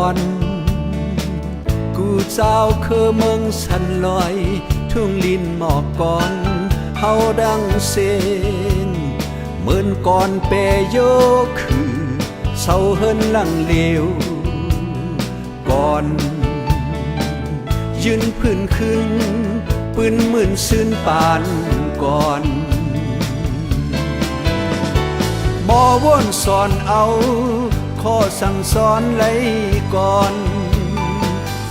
อนกูเจ้าคือเมืองสันลอยทุ่งลินหมอกก่อนเฮาดังเซนเหมือนก่อนเปโยคือเศร้าเฮินหลังเลวก่อนยืนพื้นขึ้นปืนหมื่นซื่นปานก่อนหมอวนสอนเอาข้อสั่งสอนไหลก่อน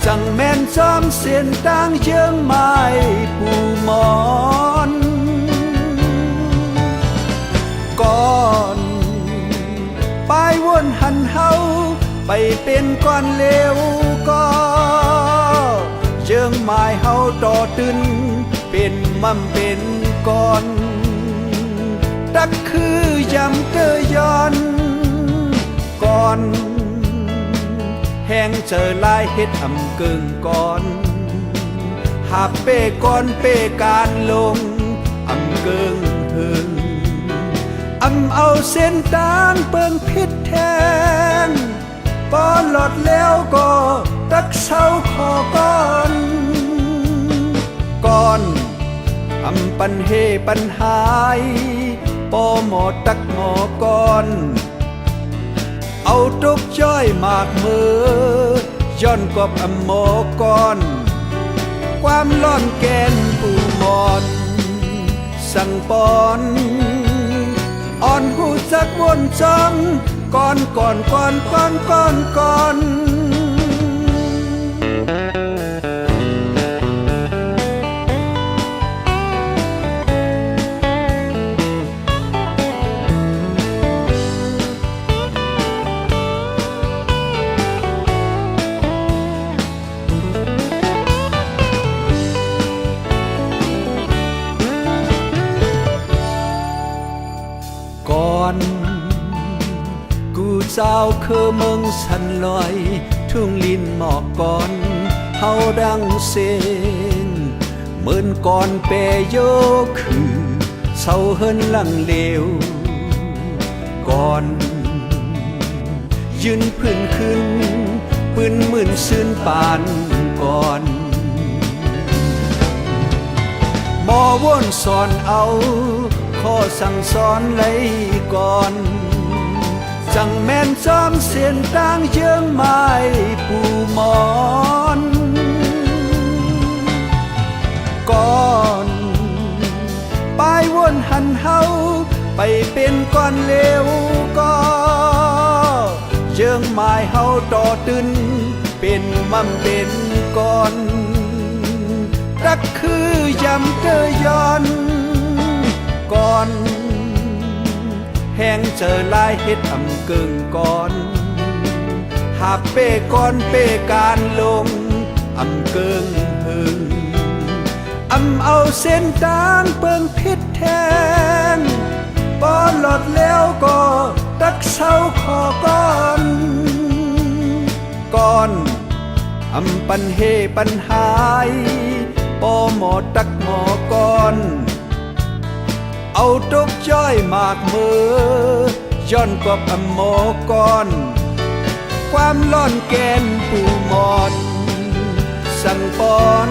จังแม่นจอมเสียนต่างเยื้องไม้ปูหมอนก่อนปลายวนหันเฮาไปเป็นก้อนเลวก็เยื้องไม้เฮาต่อตึนเป็นมั่มเป็นก้อนตักคือยำเกยย้อนก่อนแห้งเจอลายเฮ็ดอำเกิงก่อนหาเป้ก่อนเป้การลงอำเกิงหึงเอาเส้นตางเปิงพิษแทงปอนหลอดแล้วก็ตักเศร้าขอก่อนก่อนปันเฮปันหายปอหมอตักหมอก่อนเอาตุกจ้อยมากมือย้อนกบหมอก่อนความร้อนแกนปูมอนสั่งปอนอ่อนหูจักวนจังก่อนกูเจ้าคือเมืองสันลอยทุ่งลินหมอกก่อนเฮาดังเซนเหมือนก่อนเปโยคือเศร้าเฮินหลังเลวก่อนยืนพื้นขึ้นปืนหมื่นซื่นปานก่อนหมอวนสอนเอาข้อสั่งสอนไหลก่อนจังแม่นจอมเสียนต่างเยื้องไม้ปูหมอนก่อนปลายวนหันเฮาไปเป็นก้อนเลวก็เยื้องไม้เฮาต่อตึนเป็นมั่มเป็นก้อนตักคือยำเกยย้อนก่อนแห้งเจอลายเฮ็ดอำเกิงก่อนหาเป้ก่อนเป้การลงอำเกิงหึงเอาเส้นตางเปิงพิษแทงปอนหลอดแล้วก็ตักเศร้าขอก่อนปันเฮปันหายปอหมอตักหมอก่อนเอาตุกจ้อยมากมือย้อนกบหมอก่อนความร้อนแกนปูมอนสั่งปอน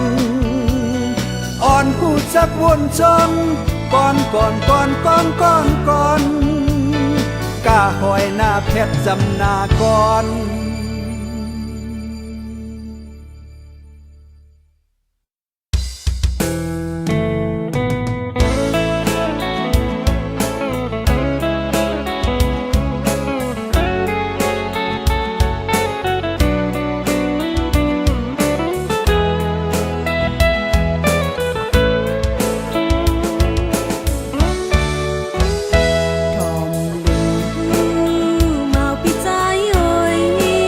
อ่อนหูจักวนจังก่อนกาหอยหน้าเพชรจำนาก่อนHãy subscribe cho kênh Ghiền Mì Gõ để không bỏ lỡ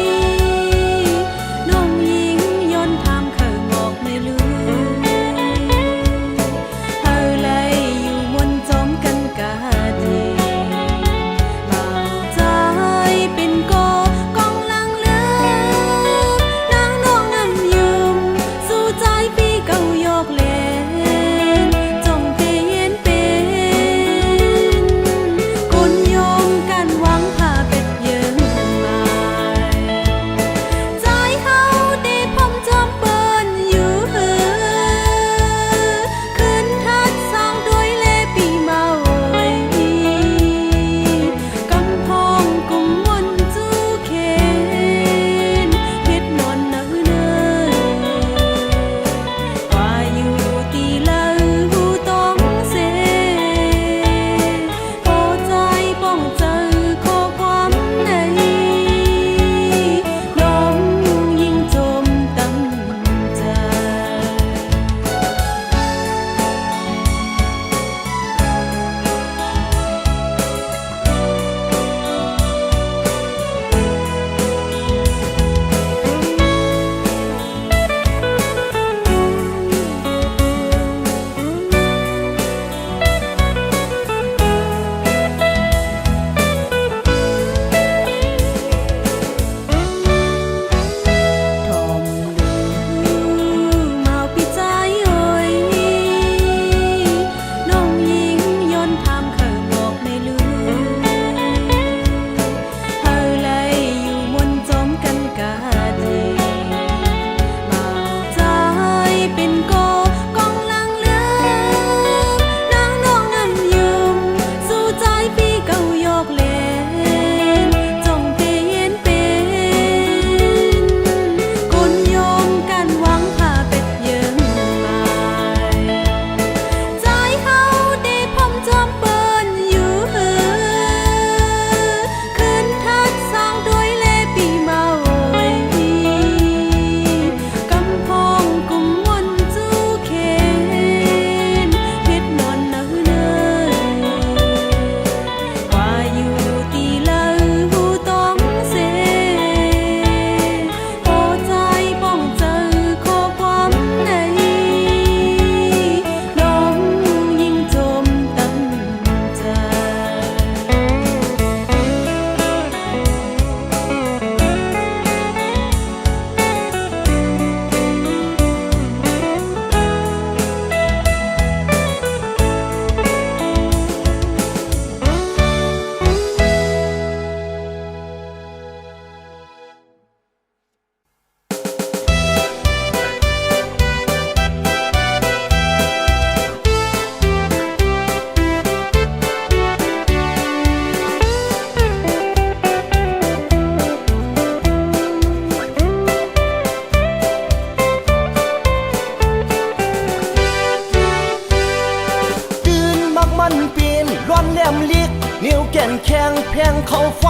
งแพงเขาไฟ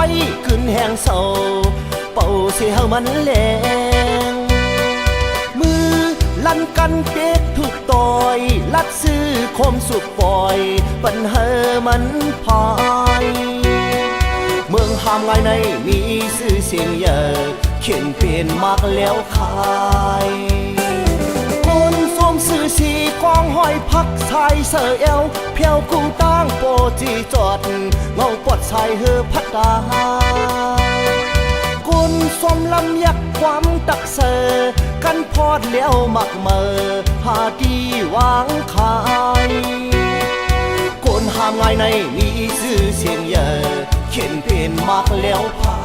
ขึ้นแหงเศร้าเป่าเสียมันแรงมือลั่นกันเป๊กถูกต่อยลัดซื้อคมสุดปล่อยปัญหามันพายเมืองหามไงในมีชื่อเสียงเยอะเขียนเป็นมากแล้วขายคนสวมสื่อสีกวางห้อยพักชายเสือเอวเพียวกุ้งตั้งโปจีจอดเงาปวดชายเฮอพัดดาคนสวมลำยักความตักเสอกันพอดแล้วมักเมอหาดีวางขายคนหามไงในมีชื่อเสียงเยอะเขียนเป็นมากแล้วพา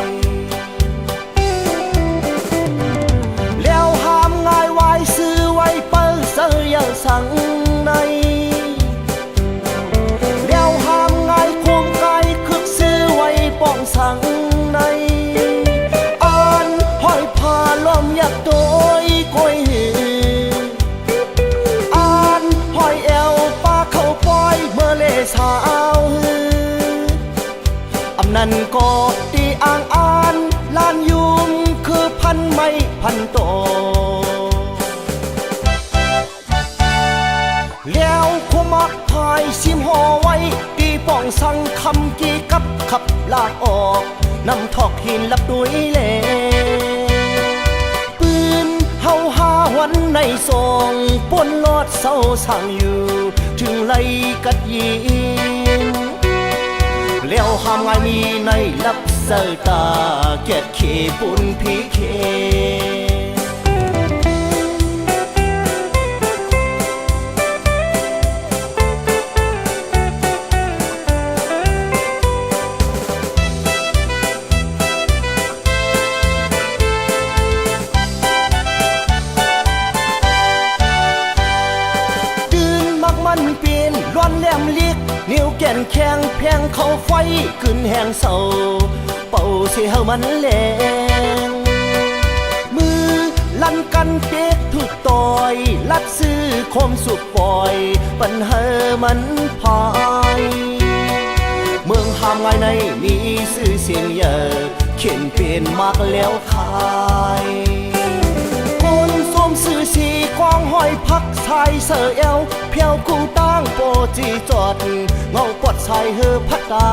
ยแล้วหามง่ายไว้ซื้อไว้เปิ้ลเสือยังสั่งในแล้วหามง่ายควงไกลคึกซื้อไว้ป้องสั่งในอ่านห้อยผ้าล้อมยักโดยก้อยหืออ่านห้อยแอวป้าเขาปล่อยเมื่อเลสาวหืออำนั้นก็ตีอ่างอ่านลานยุงคือพันไม่พันโตแล้วขมักพายซิมห่อไว้ตีป้องสั่งคำกีกับขับลาดออกนำทอกหินลับด้วยเล่ปืนเฮาหาวันในซองปนลอดเศร้าสั่งอยู่ถึงไล่กัดยิงแล้วหามไงมีในลับเสตาเกียดเขปุนพีเคมันเปลี่ยนร้อนแหลมเลียกนิ้วแก่นแข็งแพงเขาไฟขึ้นแหงเศร้าเป่าเสียมันแรงมือลั่นกันเป๊กถูกต่อยลัดซื้อคมสุดปล่อยปัญหามันพายเมืองหามไงในมีชื่อเสียงเยอะเขียนเป็นมากแล้วขายคนสวมสื่อสีกวางห้อยพักชายเสือเอวเพียวกุ้งตั้งโปจีจอดเงาปวดชายเฮอพัดดา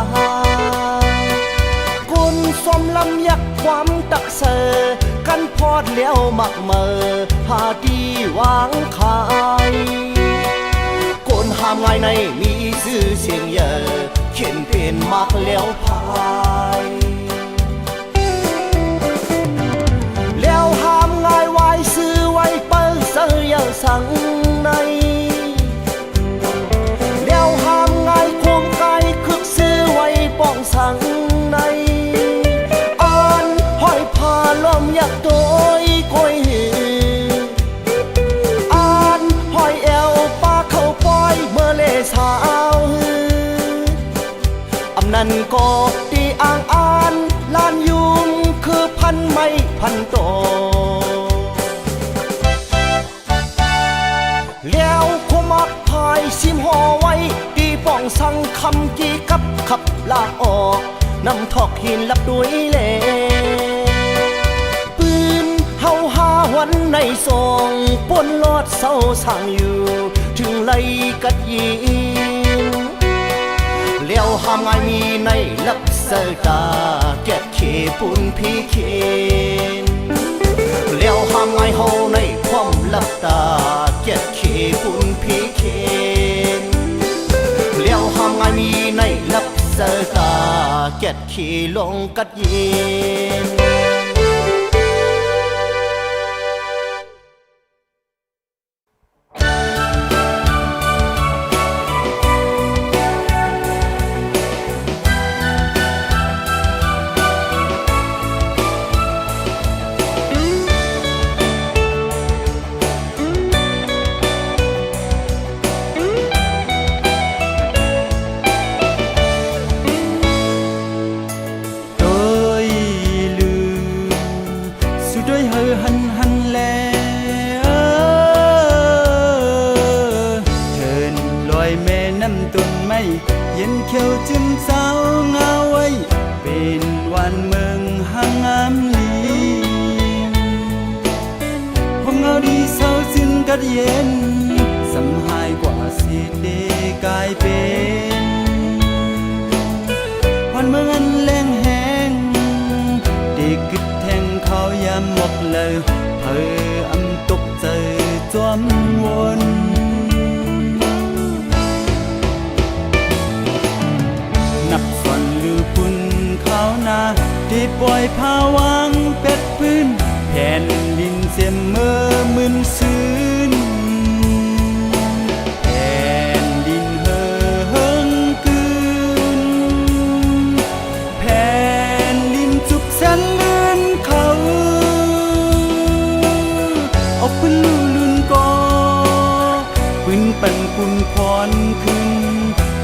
คนสวมลำยักความตักเสอกันพอดแล้วมักเมอหาดีวางขายคนหามไงในมีชื่อเสียงเยอะเขียนเป็นมากแล้วพายแล้วหามง่ายไว้ซื้อไว้เปิ้ลเสือยังสั่งในแล้วหามง่ายควงไกลคึกซื้อไว้ป้องสั่งในอ่านห้อยผ้าล้อมยักโดยก้อยหืออ่านห้อยแอวป้าเขาปล่อยเมื่อเลสาวหืออำนั้นก็ตีอ่างอ่านลานยุงคือพันไม่พันโตแล้วขมักพายซิมห่อไว้ตีป้องสั่งคำกีกับขับลาออกนำทอกหินลับด้วยเล่ปืนเฮาหาวันในซองปนลอดเศร้าสั่งอยู่ถึงไล่กัดยิงแล้วหามไงมีในลับเสตาเกียดเขปุนพีเคนแล้วหามไงเฮาในความลับตาเกียดเขปุนพีเคนแล้วหามไงมีในลับเสตาเกียดเขลงกัดยิน ล ดเย็นสำหายกว่าสิเดกลายเป็นวันเมืองอันแรงแหงเด็กกึดแทงเขายามหมกเลยเธออำตกใจจอมวนนับส่วนลือปุ่นเขานาที่ปล่อยพาวังเป็ดพื้นแผ่นดินเสียมเมื่อมึนซื่นแผ่นดินเห่อเฮิงคืนแผ่นดินจุกแสนลื่นเขาเอาปืนลู่ลุนกอปืนปั่นปุ่นพรขึ้น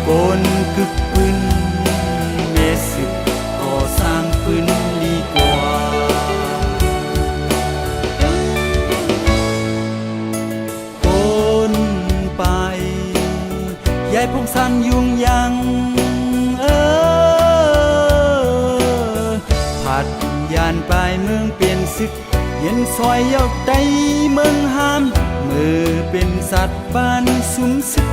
โกนกึกปืนเมสึกก่อสร้างปืนดีกว่าโกนไปยายพงสันยุงยังผัดยานปลายเมืองเปลี่ยนศึกเย็นซอยเย้าใดเมืองห้ามมือเป็นสัตว์บ้านสุมศึก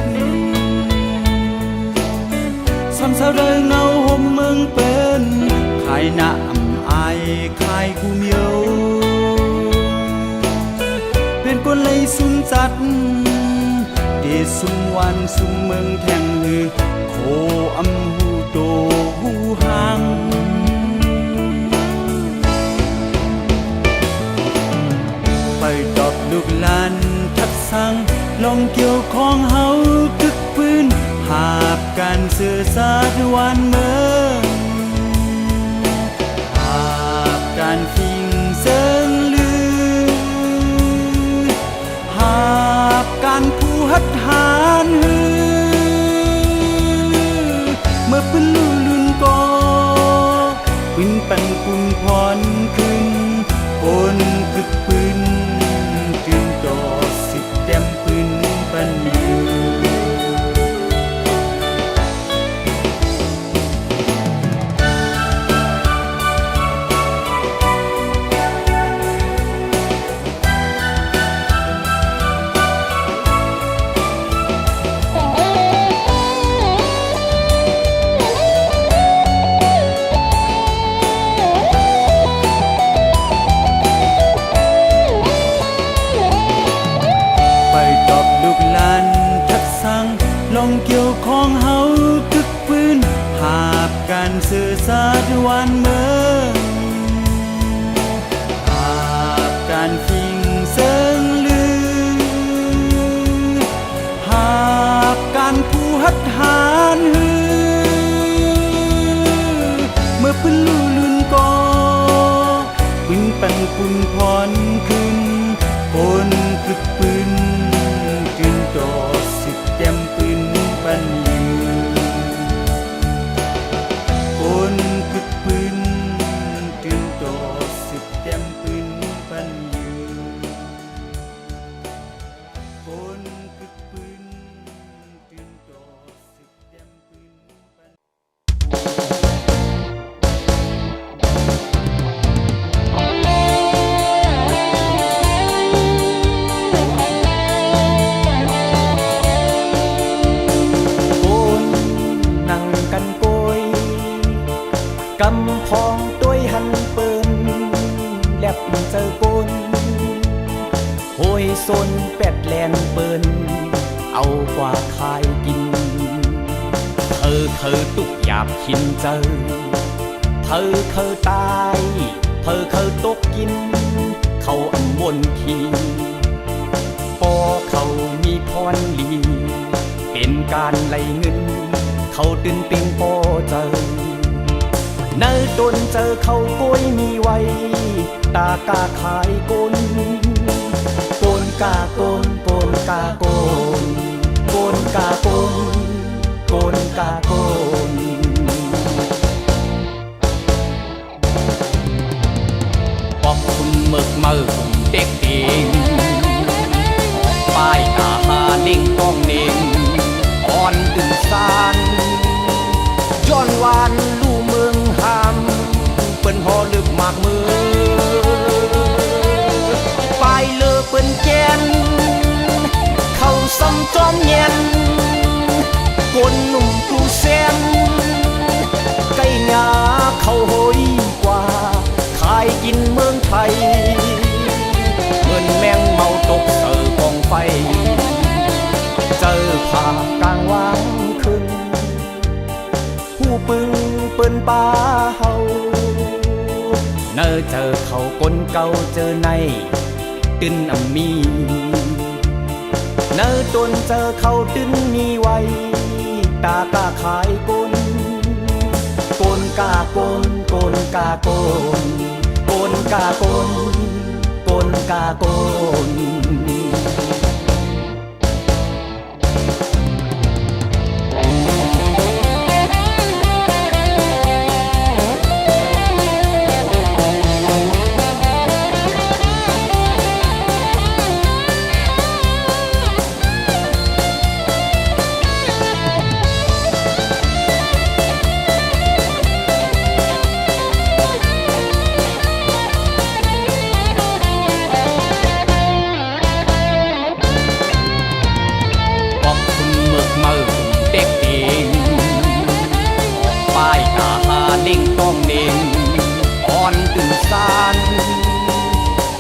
สอนสาวเริงเงาห่มเมืองเป็นขายหน้าอ่ำอายขายกูเมียวเป็นคนเลยสุมจัดเดสุมวันสุมเมืองแทงหือโคอำหูโตหูหางไปตอบลูกหลานทักสั่งลองเกี่ยวของเฮาคึกพื้นหาบการสื่อสารวันเมืองหาบการฟิงเซิงลือหาบการผู้หัดหานหือเมื่อปืนลู่ลุนกอปืนปั่นปุ่นพรขึ้นโอนกึกปืนจึงดอสิเต็มปืนปันยือลองเกี่ยวของเฮาคึกพื้นหาบการสื่อสารวันเมืองหาบการฟิงเซิงลือหาบการผู้หัดหานหือเมื่อปืนลู่ลุนกอปืนปั่นปุ่นพรขึ้นโอนกึกปืนจึงดอสิเต็มปืนปันยือโอนกึกปืนจึงดอสิเต็มปืนปันยือโอนกึกปืนจึงดอสิเต็มปืนปันกำพองตัวหันเปิ้นแลบเจอปนโหยซนเป็ดแลนเปิ้นเอากว่าขายกินเธอตุกหยาบขินเจอเธอตายเธอตกกินเขาอันวนทีปอเขามีพรลีเป็นการไล่เงินเขาตื่นเต็งปอเจอเนื้อตนเจอเขากล้วยมีไว้ตากาขายกนกากนกากนกากนกากนปอกคุณเมึกมือคุณเด็กเองป้ายตาหาเน่งต้องเน่งอ่อนตึงซานย้อนวานลู่เมืองหามเปิ้นหอลึกมากมือไปเลือเปิ้นแกน ป่าเฮาเนอเจอเขาคนเก่าเจอในตึนอำมีเนอตนเจอเขาตึนมีไว้ตากาขายกนกนกากนกนกากนกนกากนกนกากน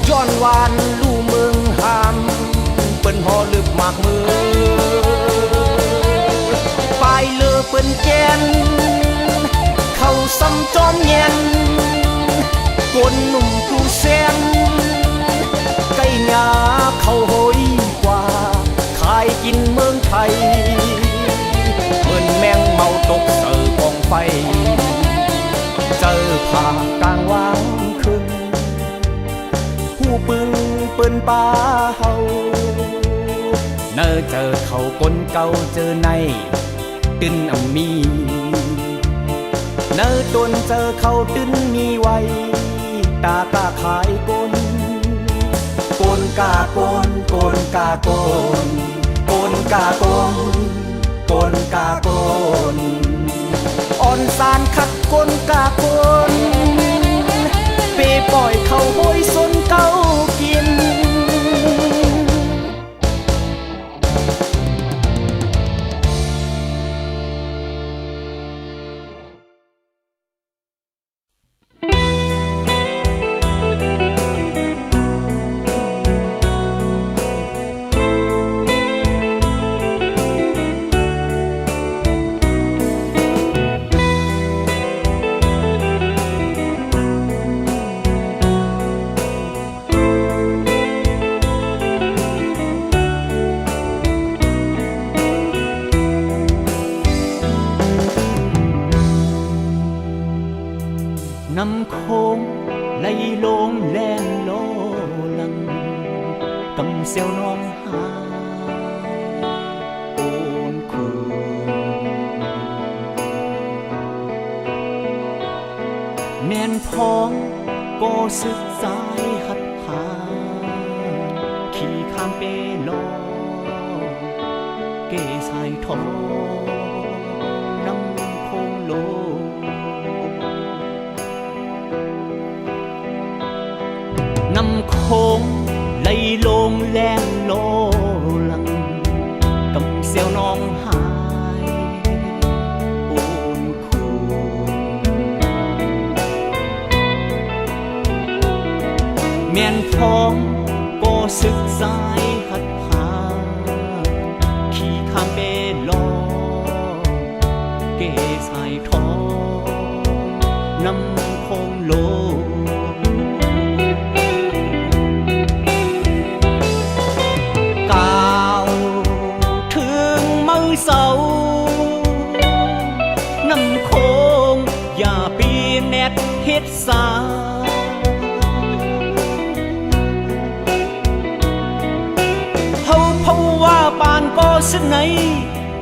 ย้อนวานลู่เมืองหามเปิ้นหอลึกมากมือปลายเลือเปิ้นแกนเข้าซ้ำจอมเย็นกนหนุ่มกูแซนไก่หยาเข้าหอยกว่าขายกินเมืองไทยเปิ้นแมงเมาตกเสือกองไฟเจอผ่ากลางวางคืนผู้ปึงเปิ้นป่าเฮาเนอเจอเขาคนเก่าเจอในตึนอำมีเนอตนเจอเขาตึนมีไว้ตากาขายกนกนกากนกนกากนกนกากนกนกากนอ่อนสารขัดกนกากนเปปล่อยเขาโหยสนเก้ากินน้ำโคงไหลลงแล่นโลลังกำเสียวน้องหาโอนคืนแม่นพ้องก็สึกสายหัดหาขี่ข้ามเปลอเกสายทองน้ำโคงโลน้ำโคงไหลลงแล่นโลลังกำเสียวน้องหายโอนคูแม่นพ้องก็ศึกสายหัดหาขี่ข้ามเปลอเกสายทองน้ำโคงโลเศร้าน้ำโคงอย่าปีแนดเฮ็ดสาเฮาเพราะว่าปานก็สนไหน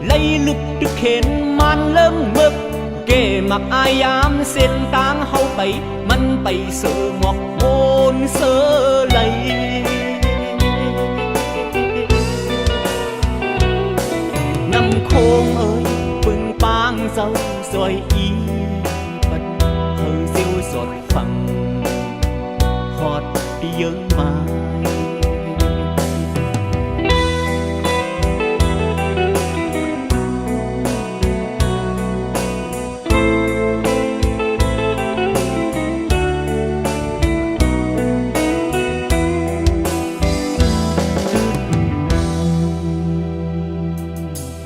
ไล่ลึกตึกเข็นมันเริ่มมึกเกมักอายามเส้นทางเฮาไปมันไปเสือหมอกโอนเสือไหลน้ำโคงเอ้ยปึงปางเจ้าสวยอีปัดเฮาเสียวสดฟังฮอดที่เยิงมา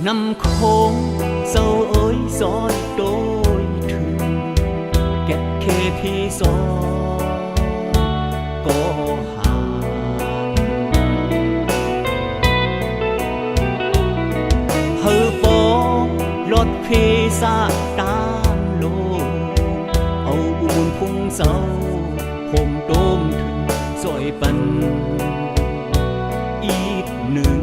น้ำโคงเศร้าเอ้ยซอยโดยถึง เคพีซอก็หาเฮอปอรถเพซาตามโลเอาอุบลพุ่งเสาผมโดมถึงซอยปันอีกหนึ่ง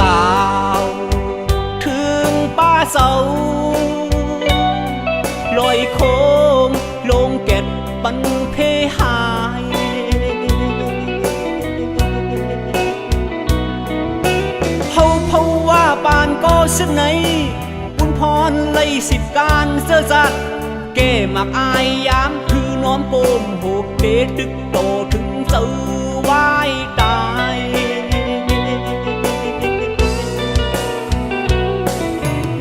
ก้าวถึงป่าเสาลอยโค้งลงเก็ดปันเพหายเฮาเพราว่าปานก็สึกไหนบุญพรไล่10การเสื้อจัดเก้มักอายยามคือน้อมโปมโหเดตึกโตถึงเสือวายตาย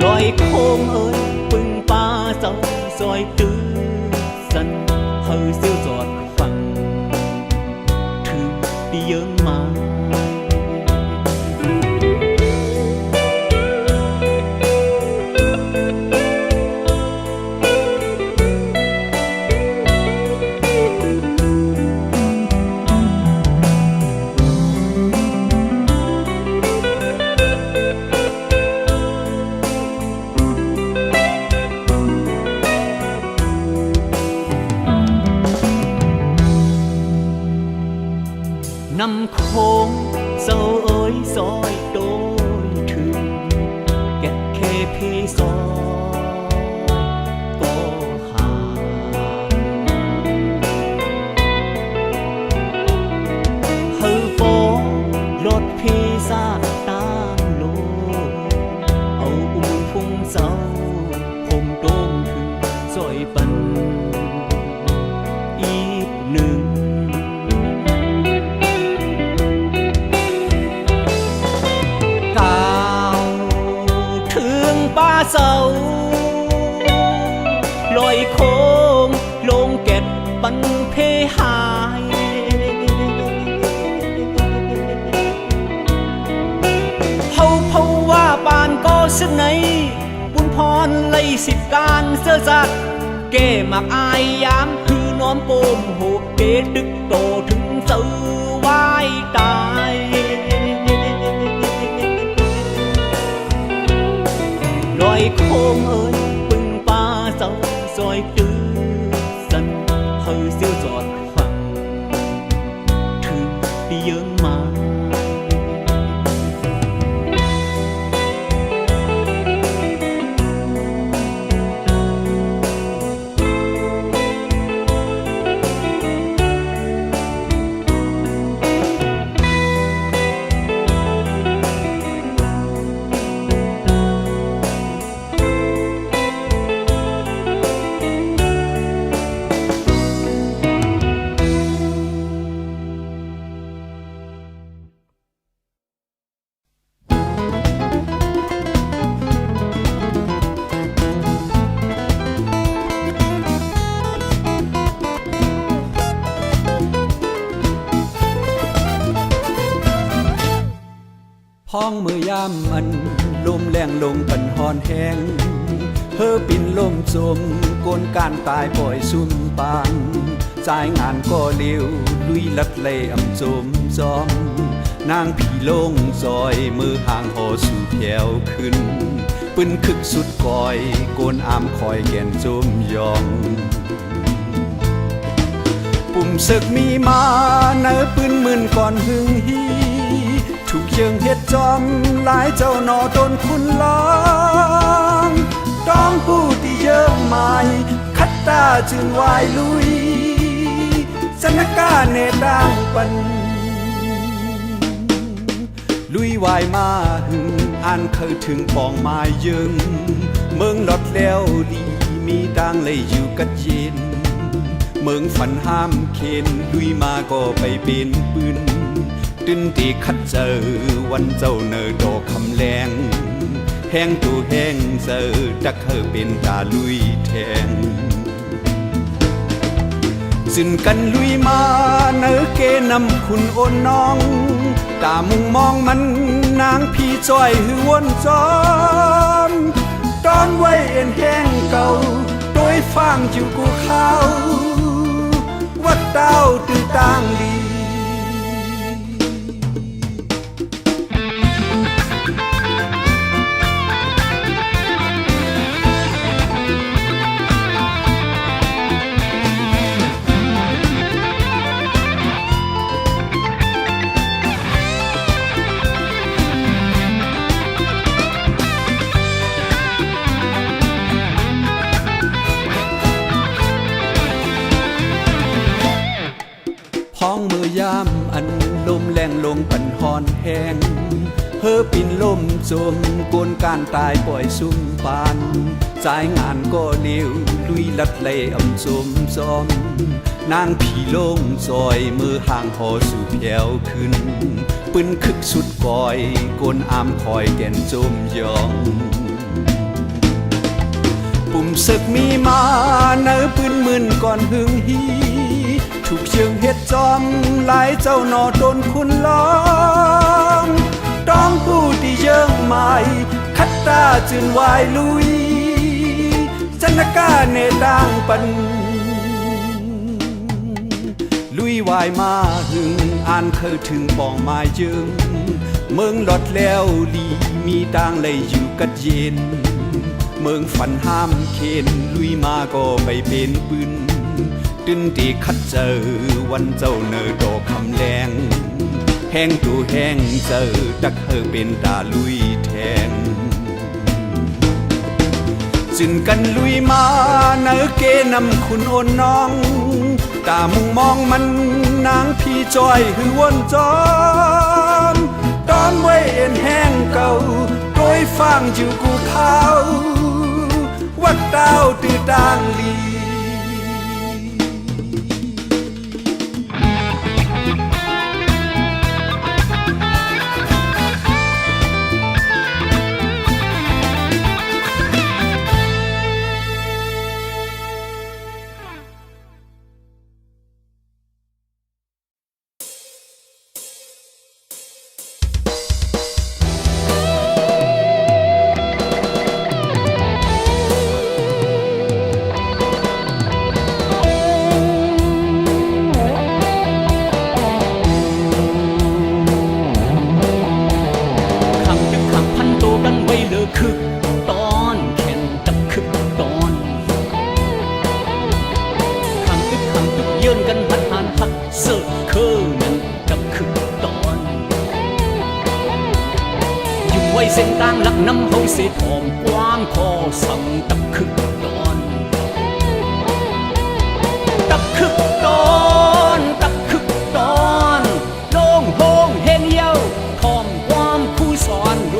ลอยโค้งเอ้ยปึงป้าเจ้าซอยตื้อสันเฮาเสียวจอดฟังถึงปีเยิงมานำโค้งเศร้าเอ้ยซอยโดยถึงแกะเคพีซอยก็หาเฮอฟองรถพีซาตามโลเอาอุ้มพุ่งเศร้าผมโดมถึงซอยปันอีกหนึ่งป่าเสาลอยโค้งลงเก็ดปันเพหายเฮาเพราว่าปานก็สึกไหนบุญพรไล่10การเสื้อจัดเก้มักอายยามคือน้อมโปมโหเดตึกโตถึงเสือวายตายลอยโค้งเอ้ยปึงป้าเจ้าซอยตื้อสันเฮาเสียวจอดฟังถึงปีเยิงมาพ้องมือยามมันลมแรงลงปันหอนแหงเฮอปินลมจมโกนการตายปล่อยซุ่มปานจ่ายงานก็เร็วลุยลัดเลอำจมจอมนางผีลงซอยมือห่างหอสู่แผ่วขึ้นปืนคึกสุดก่อยโกนอามคอยแก่นจมยองปุ่มศึกมีมาเนอปืนมื่นก่อนหึงฮีถูกเชิงเฮ็ดจอมหลายเจ้าหนอตนคุณล้างต้องผู้ที่เยอะมายคัดตาจึงวายลุยสนกาเนต่างปันลุยวายมาหึงอ่านเคยถึงปองไม้ยึงเมืองลดแล้วลีมีดังเลยอยู่กัดเย็นเมืองฝันห้ามเข็นลุยมาก็ไปเป็นปืนตึนตีคัดเจอวันเจ้าเนอดอกคำแรงแห้งตัวแห้งเจอจักเคยเป็นตาลุยแทงจึนกันลุยมาเนอเกนำคุณโอนน้อง ตามุงมองมันนางพี่จ้อยหือวนจอมตอนไว้เอ็นแห้งเก่าโดยฟังจิวกูเขาวัดเต้าตื้อต่างดีพ้องมือยามอันลมแรงลงปันหอนแหงเฮอปินลมจมกวนการตายปล่อยซุ่มปานจ่ายงานก็เร็วลุยลัดเลยอำจมจอมนางผีลงซอยมือห่างหอสู่แผ่วขึ้นปืนคึกสุดก่อยกวนอามคอยแก่นจมยองปุ่มศึกมีมาเนื้อปืนมื่นก่อนหึงฮีถูกเชิงเฮ็ดจอมหลายเจ้าหนอโดนคุณล้อมต้องผู้ที่เยิ่งใหม่คัดตาจืนวายลุยจันกาเนต่างปันลุยวายมาหึงอ่านเคยถึงปองไม้ยึงเมืองหลอดแล้วลีมีต่างเลยอยู่กัดเย็นเมืองฝันห้ามเคนลุยมาก็ไปเป็นปืนตึนตีคัดเจอวันเจ้าเนอดอกคำแรงแห้งตูแห้งเจอตักเธอเป็นตาลุยแทงจึงกันลุยมาเนอเกนำคุณโอนน้องตามุงมองมันนางพี่จอยหือวนจอมตอนไว้เอ็นแห้งเก่าโดยฟังจิวกูเขาวัดเต้าตื้อต่างลีคึกตอนแข่นจับคึกตอนขังตึกเยินกันพัดหานพัดเสิร์ฟเคอนั่นจับคึกตอนอยู่ไว้เส้นกลางหลักน้ำเฮาเสียหอมกว้างพอสั่งจับคึกตอนจับคึกตอนจับคึกตอนโล่งโฮงเฮงเย้าหอมความคู่สอนโร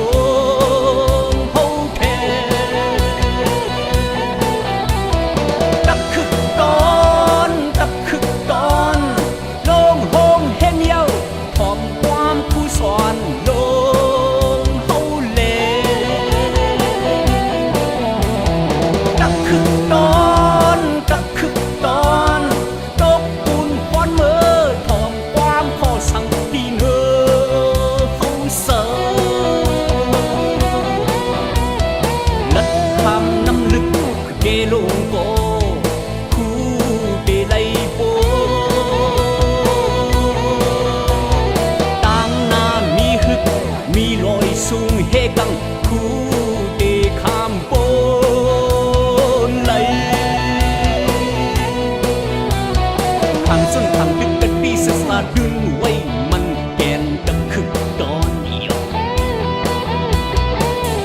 ดึงไว้มันแกนดังคึกตอนเดียว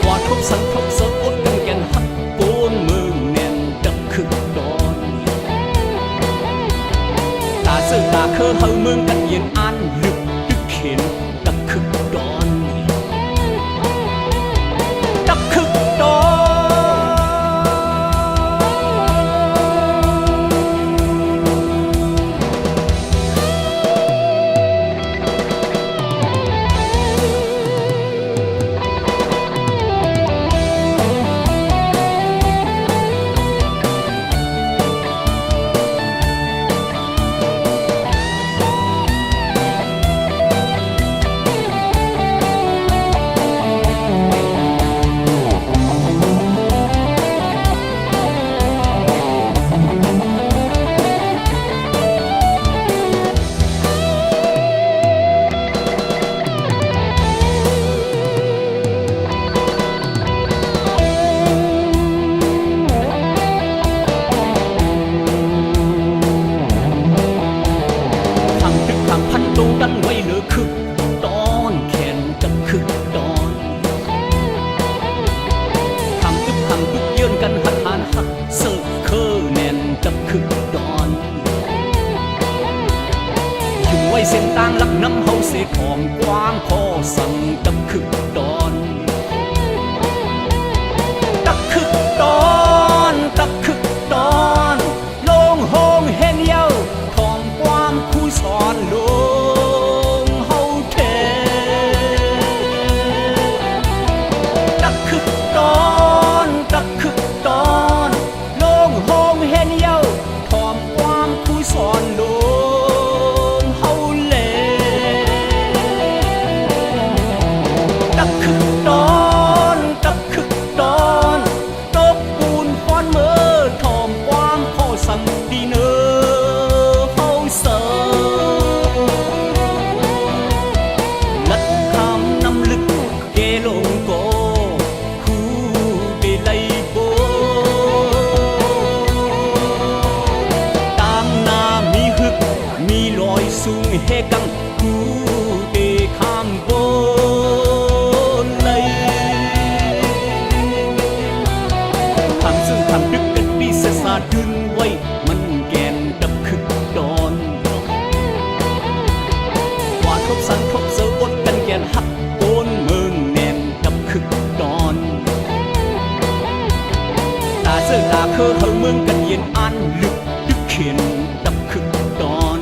กว่าทบสังทบสะกดกันแกนหักโกนเมืองแน่นดังคึกตอนเดียวตาเสือตาเคอเฮาเมืองกันเย็นอันลึกดึกเข็นดังคึกตอนเดียวดังคึกตอน ยเส้นต่างลักน้ำเฮาเสทองกว้างพอสั่งตับคึกดอนตักคึกดอนตักคึกดอนลงโฮงเห็นเย้าทองความคู่สอนลงเฮาเทตักคึกดอนตักคึกดอนลงโฮงเห็นเย้าทองความคู่สอนลงเฮาเลตักคึกดอนตักคึกดอนตบปูนฟ้อนเมื่อทองความพ่อสั่งดีเนอเฮาเสอลัดคำน้ำลึกเกลงโกคู่เดลัยโบตามนามีฮึกมีลอยสูงเฮกังคู่เดข้ามโบเลยทำซึ่งทำดึกกันดีเสสาดึงไว้มันแกนดับคึกดอนกว่าทบสันทบเสือบดกันแกนหักโกนเมืองแนนดับคึกดอนตาเสื้อตาเคอเฮาเมืองกันเย็นอันลึกดึกเขียนดับคึกดอน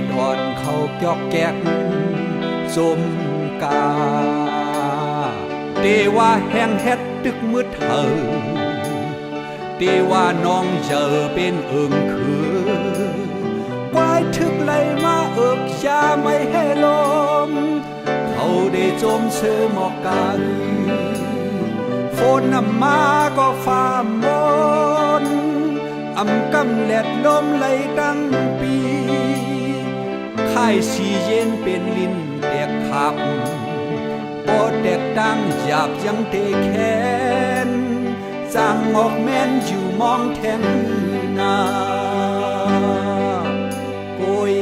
ดอ่อนเขาจอกแจกสมกาเตว่าแห้งเฮ็ดตึกมืดเธอเตว่าน้องเจอเป็นเอิงคือควายทึกไหลมาเอิกยาไม่ให้ลมเขาได้จมเสือหมอกกาฝนนำมาก็ฟ้ามนอำกำแลดลมไหลตั้งปีค่ายสีเย็นเป็นลิ้นแตกขับปอดแตกดังหยาบยังเตะแขนสร้างออกแม่นอยู่มองแทงนาโกย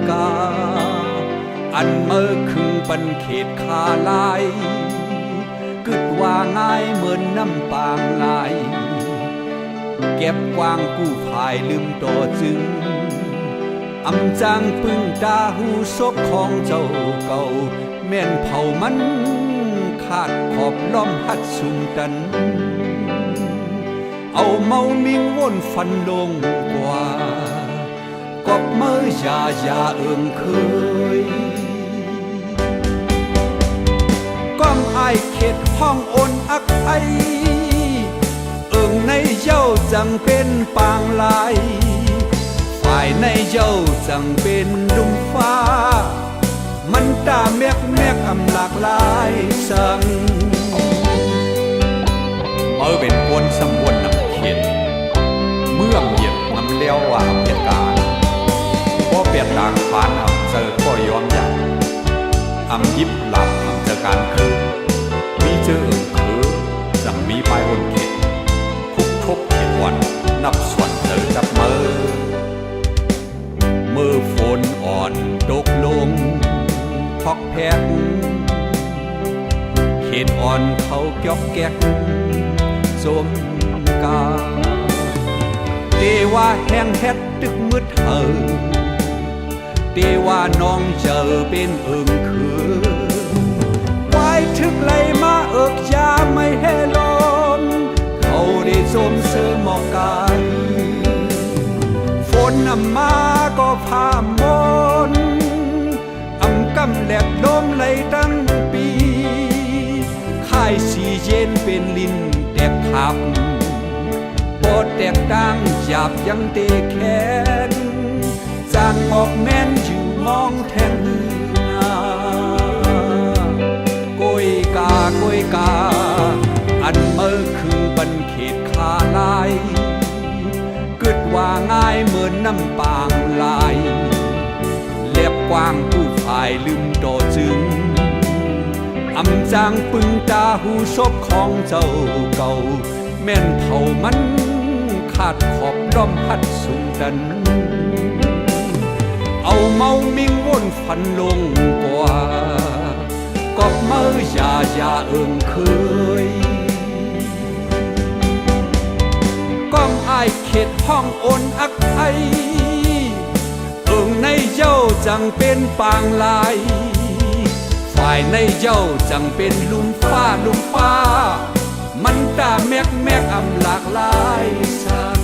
กาอันเมื่อคึงปันเขตคาลายกึดว่าง่ายเหมือนน้ำปางลายเก็บกวางกู้ภายลืมต่อจึงอำจางปึ้งตาหูศพของเจ้าเก่าแม่นเผามันขาดขอบล้อมหัดสุมตันเอาเมามิงวนฟันลงกว่ากอบเมื่อยาเอิงเคยก้อมอายเข็ดห้องโอนอักไอเอิงในเย้าจังเป็นปางลายฝ่ายในเย้าจังเป็นดุมฟ้ามันตาแมกอำหลากหลายสังเมื่อเป็นคนสมวนน้ำเข็ดเมื่อเหยียดน้ำเลี้ยวว่าเหตุการณ์เพราะเปลี่ยนต่างผ่านอำเจอก็ยอมอย่างอำยิบหลับอำเจอการคือมีเจอคือจังมีปลายบนเข็ดคุกทบเข็ดวันนับส่วนเจอจับมือฝนอ่อนตกลงพอกแพกเขตอ่อนเขาเก็บแกกสมกาเตว่าแห้งเฮ็ดตึกมืดเธอเตว่าน้องเจอเป็นเอิงคือควายทึกไหลมาเอิกยาไม่ให้ลมเขาได้สมเสือหมอกกายฝนนำมาก็พามนอำกำแหลกลมไหลตั้งปีค่ายสีเย็นเป็นลิ้นแตกขับปอดแตกดังหยาบยังเตะแขนจ างออกแม่นยืนมองแทนนาโกยกาโกยกาอันเมื่อคือบันเขตคาลายกึดว่าง่ายเหมือนน้ำปางลายเล็บกว้างผู้ฝ่ายลืมโดดจึงอำจางปึงตาหูศพของเจ้าเก่าแม่นเผ่ามันขาดขอบด้อมพัดสูงดันเอาเมามิ่งวนฟันลงกว่ากอบเมื่อยาเอิงเคยก้องอายเขตห้องโอนอักไอเอิงในเจ้าจังเป็นปางลายฝ่ายในเจ้าจังเป็นลุมฟ้ามันตาแมกอำหลากหลายสัน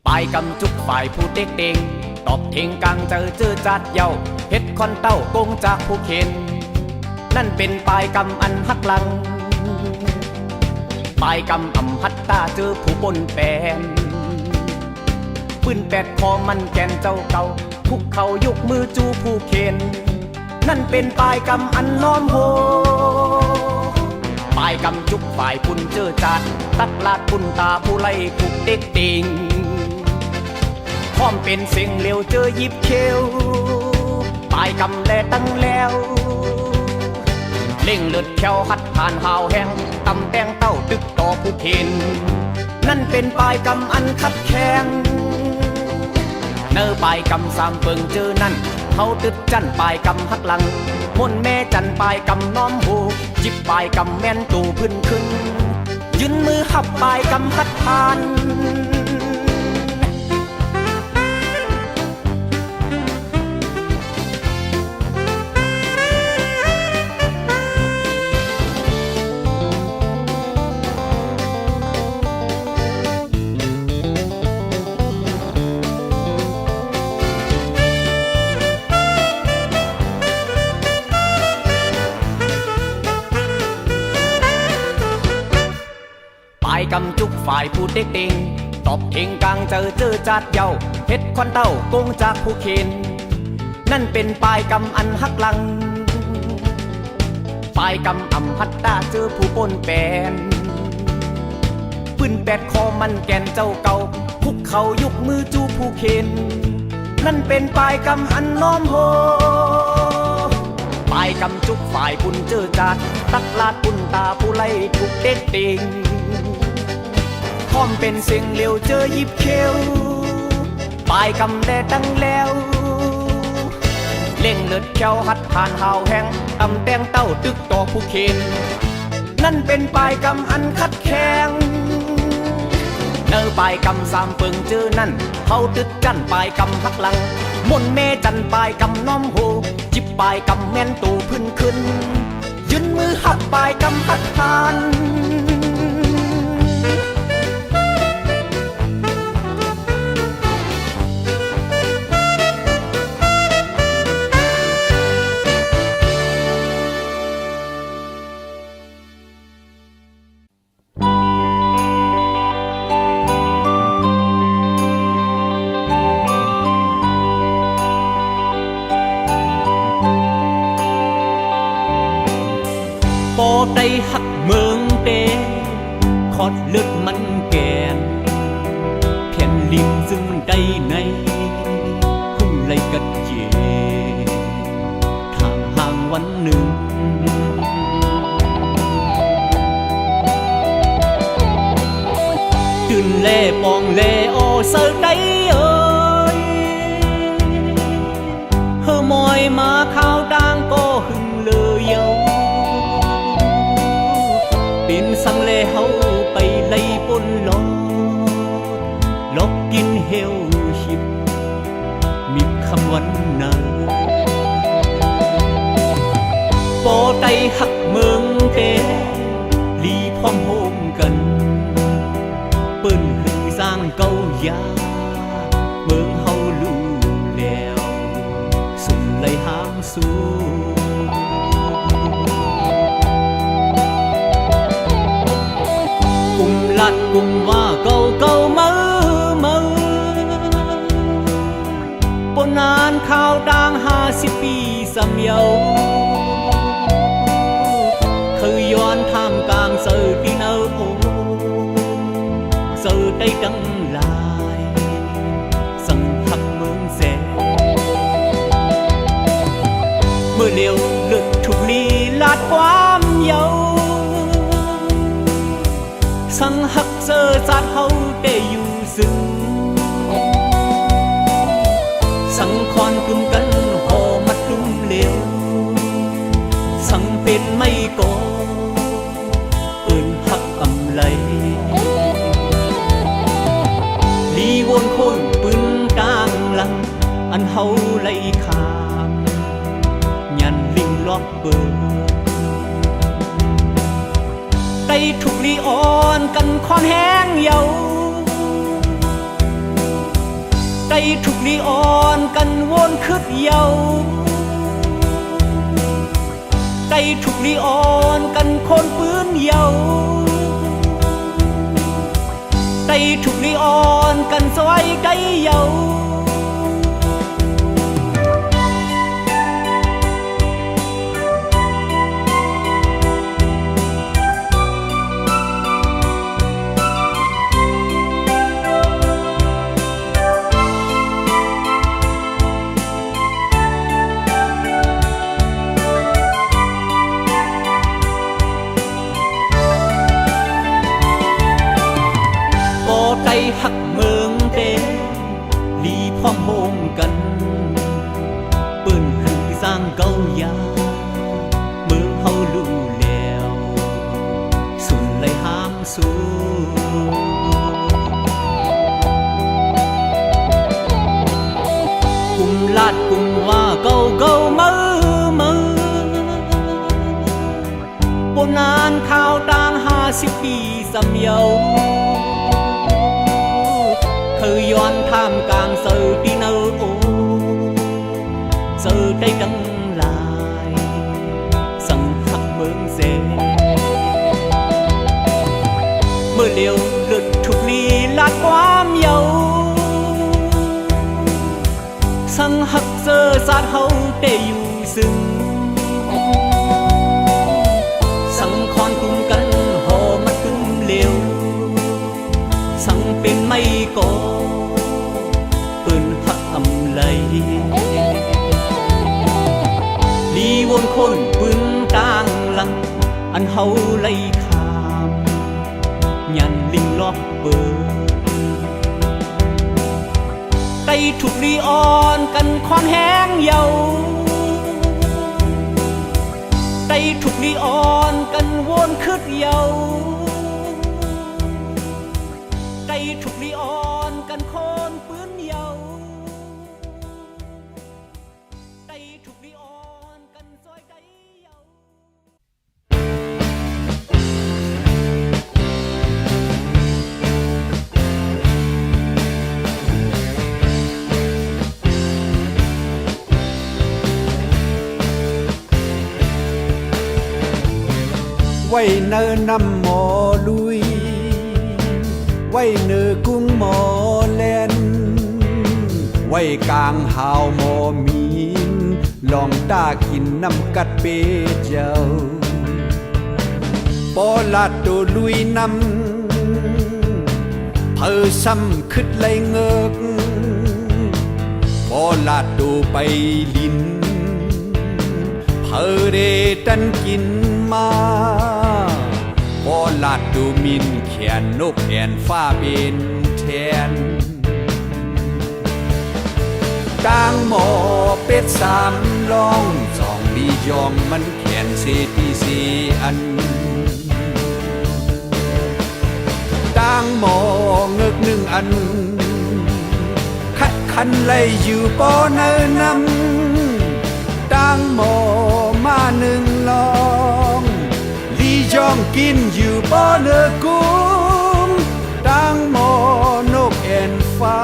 ปายกำจุกฝ่ายผู้เด็กเด้งตอบเทงกังเจอจัดเย้าเฮ็ดคอนเต้ากงจากผู้เข็นนั่นเป็นปายกำอันหักหลังปายกำอำหัดตาเจอผู้ปนแปนปืนแปดคอมันแกนเจ้าเก่าคุกเข่ายกมือจูผู้เข็นนั่นเป็นปายกำอันน้อมโหปายกำจุกฝ่ายปุ่นเจอจัดตักลาดปุ่นตาผู้ไล่ผูกเด็กเด้งพร้อมเป็นเสียงเร็วเจอยิบเขียวปายกำแลตั้งแล้วเล่งเลือดแขวหัดผ่านหาวแห้งตำแตงเต้าตึกต่อผู้เข็นนั่นเป็นปายกำอันขัดแข็งเนื้อปายกำสามเปิงเจอนั่นเขาตึดจันปายกำหักหลังมนแม่จันปายกำน้อมหูจิบปายกำแม่นตูพื้นขึ้นยืนมือหับปายกำหัดผ่านปายกำจุกฝ่ายผู้เด็กเด้งตอบเทงกังเจอจัดเย้าเฮ็ดควันเต้ากงจากผู้เข็นนั่นเป็นปายกำอันหักหลังปายกำอำหัดตาเจอผู้ปนแปนปืนแปดคอมันแกนเจ้าเก่าคุกเข่ายกมือจูผู้เข็นนั่นเป็นปายกำอันน้อมโหปายกำจุกฝ่ายปุ่นเจอจัดตักลาดปุ่นตาผู้ไล่ถูกเด็กเด้งพร้อมเป็นเสียงเร็วเจอยิบเขียวปายกำแลตั้งแล้วเล่งเลือดแขวหัดผ่านหาวแห้งตำแตงเต้าตึกต่อผู้เข็นนั่นเป็นปายกำอันขัดแข็งเนื้อปายกำสามเปิงเจอนั่นเขาตึดจันปายกำหักหลังมนแม่จันปายกำน้อมโหจิบปายกำแม่นตูพื้นขึ้นยืนมือหับปายกำหัดผ่านได้หักเมืองเตขอดเลือดมันแกนแผ่นลิมซึ่งมันได้ในหุ่นไหลกัดเย่ทางห่างวันหนึ่งตื่นแลปองแลโอเสอได้เอ้ย มาข้าวดังก็หึงเลยเยาเป็นสังเลเฮาไปไล่ปนลอลอกกินเฮวหิบมีคำวันนาปอไตหักเมืองเตลีพร้อมโฮมกันเปิ้นหึงสร้างเก้ายาเมืองเฮารู้แล้วสุนไลหามสู้กุมลัดกุมว่าเก่าเก่าเมื่อปนนานข่าวดัง50 ปีสำเยาเคยย้อนท่ามกลางเสือที่เนอโอเสือได้ดังลายสังหักเมืองแสเมื่อเลี้ยวเลือดถูกลีลาดความเยาสังหักเสือจัดเฮาได้อยู่ซึ่งสังคอนกลุ่มกันหอมัดลุ่มเลี้ยวสังเป็นไม่ก่อเอิ้นหักกำไลลีวนคนปืนกลางหลังอันเฮาไล่ขามยันลิงล็อกเปิดได้ถูกลีอ่อนกันคอนแห้งเยาได้ถูกลีอ่อนกันวนคืดเยาได้ถูกลีอ่อนกันคนปืนเยาได้ถูกลีอ่อนกันซอยไกเยาหักเมืองเตลีพร้อมโฮมกันปืนคือสร้างเก้ายาเมืองเฮารู้แล้วสุนไลหามสู้กุมลาดกุมว่าเก่าเก่าเมื่อปนนานข่าวต่าง50 ปีสำเยาเคยย้อนท่ามกลางเสือที่เนอโอเสือได้ดังลายสังหักเมืองเสเมื่อเลี้ยวเลือดถูกลีลาดความเยาสังหักเสือสาดเฮาได้อยู่ซึ่งสังคอนกลุ่มกันหอมัดกึ่มเลี้ยวสังเป็นไม่ก่อปืนหักอำไลลีวนคนปืนกลางหลังอันเฮาไล่ขามยันลิงล็อกเปิดไตถูกลีอ่อนกันคอนแห้งเยาไตถูกลีอ่อนกันวนคืดเยาได้ถูกลีอ่อนกันโคนปืนเยาได้ถูกลีอ่อนกันซอยไกเยาไว้เนินน้ำหมอลุยไว้เนื้อกุ้งหมอแลนไว้กลางหาวหมอมีนลองตากินน้ำกัดเปเจ้าปอลาดตัวลุยน้ำเพอซ้ำขึ้นไหลเงกปอลาดตัวไปลินเพอเดตันกินมาพอลาดดูมินแขนนกแอนฟ้าเป็นแทน ต่างหมอเป็ดสามลองสองดียองมันแขนเศษที่สีอันต่างหมอเงึกหนึ่งอันคัดคันไล่อยู่ป้อเนินนำต่างหมอมาหนึ่งลองลียองกินอยู่ป้อเนื้อกุ้มต่างหมอนกแอ่นฟ้า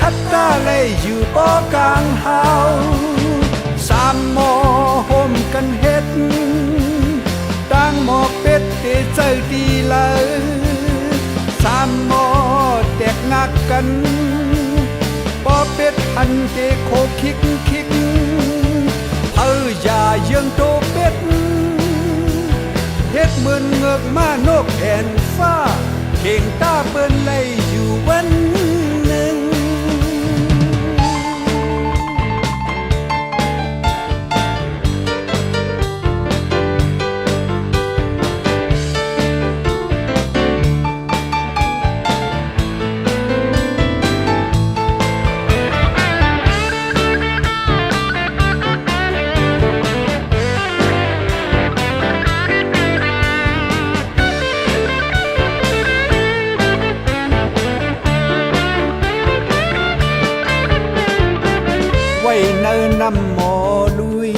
คัดตาไล่อยู่ป้อกลางเฮาสามหมอห่มกันเฮ็ดต่างหมอเป็ดเตเจอดีเลยสามหมอแตกงักกันป้อเป็ดหันเตโคคิกอย่าเยืองโตเป็ดเฮ็ดเหมือนเงือกมานกแอ่นฟ้าเข่งตาเปิ้นไล่อยู่วันหนึ่งไว้เนินนำหมอลุย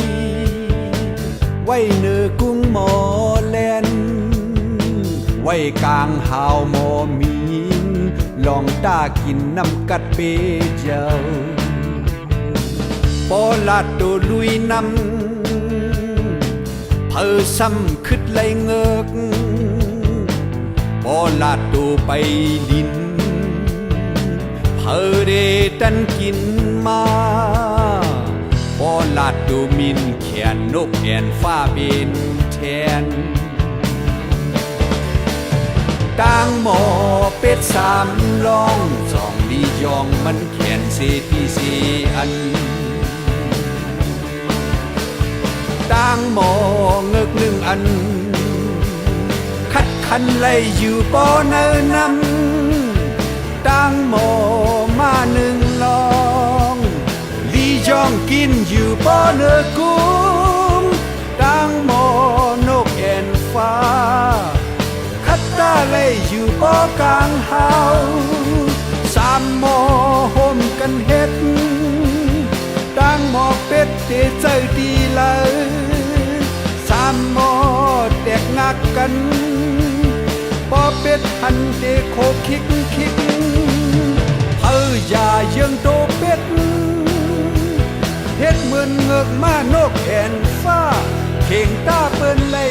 ไว้เนื้อกุ้งหมอแลนไว้กลางหาวหมอมีนลองตากินน้ำกัดเปเจ้าปอลาดโดลุยนำเพอซ้ำขึ้นไหลเงกปอลาดโดไปลินเพอเดตันกินมาพอลาดดูมินแขนนกแอ่นฟ้าบินแทนต่างหมอเป็ดสามลองสองดียองมันแขนเศษที่สีอันต่างหมอเงึกหนึ่งอันคัดคันไล่อยู่ป้อเนินนำต่างหมอมาหนึ่งลองลียองกินอยู่ป้อเนื้อกุ้มต่างหมอนกแอ่นฟ้าคัดตาไล่อยู่ป้อกลางเฮาสามหมอห่มกันเฮ็ดต่างหมอเป็ดเตเจอดีเลยสามหมอแตกงักกันป้อเป็ดหันเตโคคิกอย่าเยืองโตเป็ดเฮ็ดเหมือนเงือกมานกแอ่นฟ้าเข่งตาเปิ้นไล่